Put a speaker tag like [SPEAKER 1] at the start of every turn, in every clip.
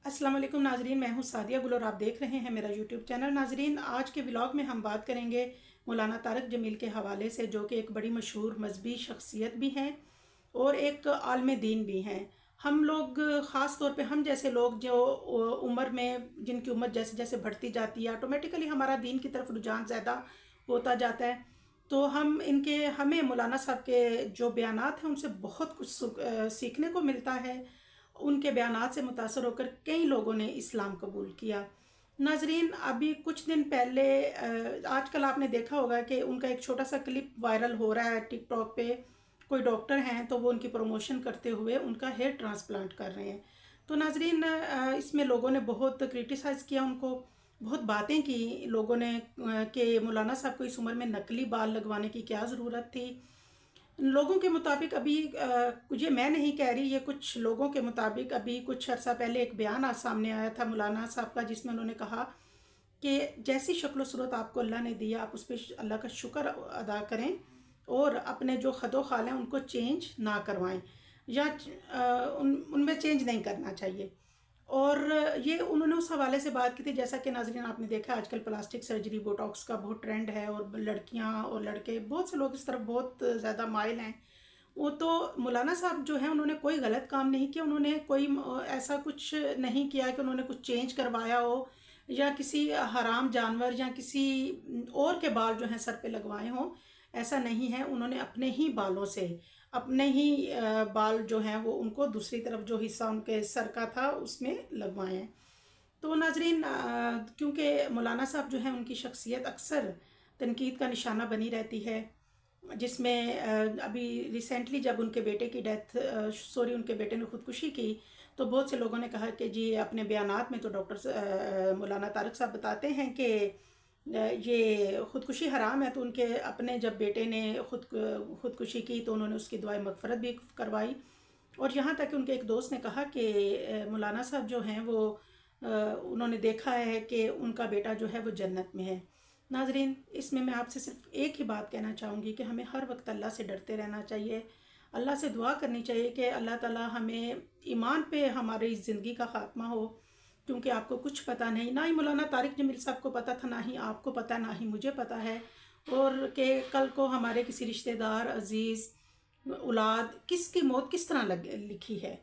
[SPEAKER 1] अस्सलाम वालेकुम नाजरीन, मैं हूं सादिया गुल और आप देख रहे हैं मेरा यूट्यूब चैनल। नाजरीन, आज के व्लॉग में हम बात करेंगे मौलाना तारिक जमील के हवाले से, जो कि एक बड़ी मशहूर मजहबी शख्सियत भी हैं और एक आलिम दीन भी हैं। हम लोग ख़ास तौर पे हम जैसे लोग जो उम्र में जिनकी उम्र जैसे जैसे बढ़ती जाती है, ऑटोमेटिकली हमारा दीन की तरफ रुझान ज़्यादा होता जाता है। तो हमें मौलाना साहब के जो बयानात हैं उनसे बहुत कुछ सीखने को मिलता है। उनके बयानात से मुतासर होकर कई लोगों ने इस्लाम कबूल किया। नाजरीन, अभी कुछ दिन पहले आजकल आपने देखा होगा कि उनका एक छोटा सा क्लिप वायरल हो रहा है टिकटॉक पे। कोई डॉक्टर हैं तो वो उनकी प्रमोशन करते हुए उनका हेयर ट्रांसप्लांट कर रहे हैं। तो नाजरीन, इसमें लोगों ने बहुत क्रिटिसाइज़ किया उनको, बहुत बातें की लोगों ने कि मौलाना साहब को इस उम्र में नकली बाल लगवाने की क्या ज़रूरत थी। लोगों के मुताबिक अभी ये मैं नहीं कह रही, ये कुछ लोगों के मुताबिक अभी कुछ अर्सा पहले एक बयान आज सामने आया था मौलाना साहब का, जिसमें उन्होंने कहा कि जैसी शक्ल सूरत आपको अल्लाह ने दिया, आप उस पर अल्लाह का शुक्र अदा करें और अपने जो खदो खाल हैं उनको चेंज ना करवाएं या उनमें चेंज नहीं करना चाहिए। और ये उन्होंने उस हवाले से बात की थी, जैसा कि नाज़रीन आपने देखा आजकल प्लास्टिक सर्जरी बोटॉक्स का बहुत ट्रेंड है और लड़कियां और लड़के बहुत से लोग इस तरफ बहुत ज़्यादा माइल हैं। वो तो मौलाना साहब जो हैं उन्होंने कोई गलत काम नहीं किया, उन्होंने कोई ऐसा कुछ नहीं किया कि उन्होंने कुछ चेंज करवाया हो या किसी हराम जानवर या किसी और के बाल जो हैं सर पे लगवाए हों। ऐसा नहीं है, उन्होंने अपने ही बालों से अपने ही बाल जो हैं वो उनको दूसरी तरफ जो हिस्सा उनके सर का था उसमें लगवाए हैं। तो नाजरीन, क्योंकि मौलाना साहब जो हैं उनकी शख्सियत अक्सर तनकीद का निशाना बनी रहती है, जिसमें अभी रिसेंटली जब उनके बेटे की उनके बेटे ने ख़ुदकुशी की, तो बहुत से लोगों ने कहा कि जी अपने बयानात में तो डॉक्टर मौलाना तारिक साहब बताते हैं कि ये ख़ुदकुशी हराम है। तो उनके अपने जब बेटे ने ख़ुदकुशी की तो उन्होंने उसकी दुआए मग़फ़रत भी करवाई। और यहाँ तक कि उनके एक दोस्त ने कहा कि मौलाना साहब जो हैं वो उन्होंने देखा है कि उनका बेटा जो है वो जन्नत में है। नाजरीन, इसमें मैं आपसे सिर्फ एक ही बात कहना चाहूँगी कि हमें हर वक्त अल्लाह से डरते रहना चाहिए, अल्लाह से दुआ करनी चाहिए कि अल्लाह ताला हमें ईमान पे हमारी इस ज़िंदगी का ख़ात्मा हो। क्योंकि आपको कुछ पता नहीं, ना ही मौलाना तारिक जमील साहब को पता था, ना ही आपको पता, ना ही मुझे पता है, और कि कल को हमारे किसी रिश्तेदार, अजीज़, औलाद किसकी मौत किस तरह लिखी है।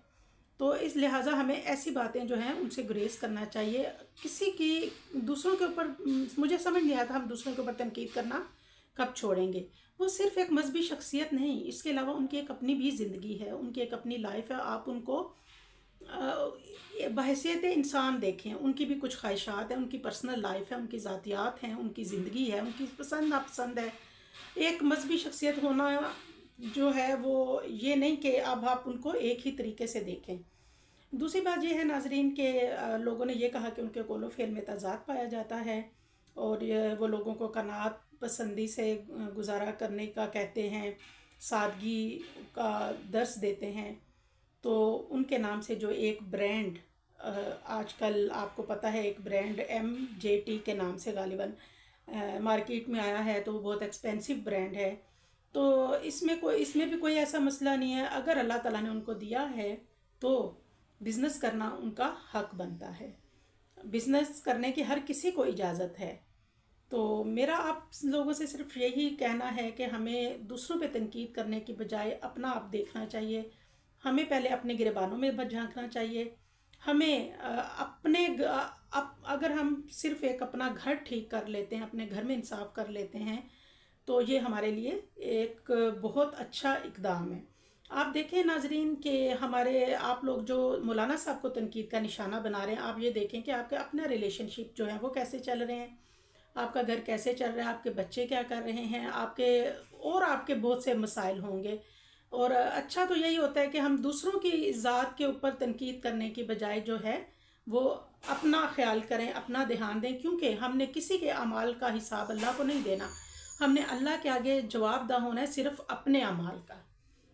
[SPEAKER 1] तो इस लिहाजा हमें ऐसी बातें जो हैं उनसे गुरेज करना चाहिए। किसी की दूसरों के ऊपर मुझे समझ नहीं आता हम दूसरों के ऊपर तनकीद करना कब छोड़ेंगे। वो सिर्फ एक मजहबी शख्सियत नहीं, इसके अलावा उनकी एक अपनी भी ज़िंदगी है, उनकी एक अपनी लाइफ है। आप उनको बहैसियत इंसान देखें, उनकी भी कुछ ख्वाहिशात हैं, उनकी पर्सनल लाइफ है, उनकी ज़ातियात हैं, उनकी ज़िंदगी है, उनकी पसंद नापसंद है। एक मजहबी शख्सियत होना जो है वो ये नहीं कि अब आप उनको एक ही तरीके से देखें। दूसरी बात यह है नाजरीन के लोगों ने ये कहा कि उनके कौलो फेल में तज़ाद पाया जाता है और वो लोगों को कनात पसंदी से गुजारा करने का कहते हैं, सादगी का दर्स देते हैं। तो उनके नाम से जो एक ब्रांड आजकल आपको पता है, एक ब्रांड MJT के नाम से गालिबन मार्केट में आया है, तो वो बहुत एक्सपेंसिव ब्रांड है। तो इसमें भी कोई ऐसा मसला नहीं है। अगर अल्लाह ताला ने उनको दिया है तो बिज़नेस करना उनका हक बनता है, बिज़नेस करने की हर किसी को इजाज़त है। तो मेरा आप लोगों से सिर्फ यही कहना है कि हमें दूसरों पे तनकीद करने की बजाय अपना आप देखना चाहिए। हमें पहले अपने गिरबानों में झांकना चाहिए। हमें अगर हम सिर्फ एक अपना घर ठीक कर लेते हैं, अपने घर में इंसाफ कर लेते हैं, तो ये हमारे लिए एक बहुत अच्छा इक़दाम है। आप देखें नाजरीन कि आप लोग जो मौलाना साहब को तनकीद का निशाना बना रहे हैं, आप ये देखें कि आपके अपना रिलेशनशिप जो है वो कैसे चल रहे हैं, आपका घर कैसे चल रहा है, आपके बच्चे क्या कर रहे हैं, आपके बहुत से मसाइल होंगे। और अच्छा तो यही होता है कि हम दूसरों की ज़ात के ऊपर तनकीद करने की बजाय जो है वो अपना ख्याल करें, अपना ध्यान दें, क्योंकि हमने किसी के अमाल का हिसाब अल्लाह को नहीं देना। हमने अल्लाह के आगे जवाबदेह होना है सिर्फ अपने अमाल का।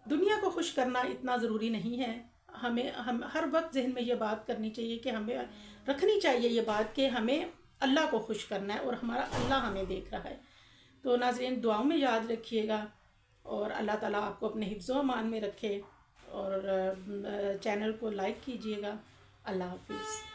[SPEAKER 1] दुनिया को खुश करना इतना ज़रूरी नहीं है। हम हर वक्त जहन में ये बात करनी चाहिए कि हमें रखनी चाहिए ये बात कि हमें अल्लाह को खुश करना है और हमारा अल्लाह हमें देख रहा है। तो नाज़रीन, दुआओं में याद रखिएगा और अल्लाह ताला आपको अपने हिफ्ज़ो अमान में रखे, और चैनल को लाइक कीजिएगा। अल्लाह हाफिज़।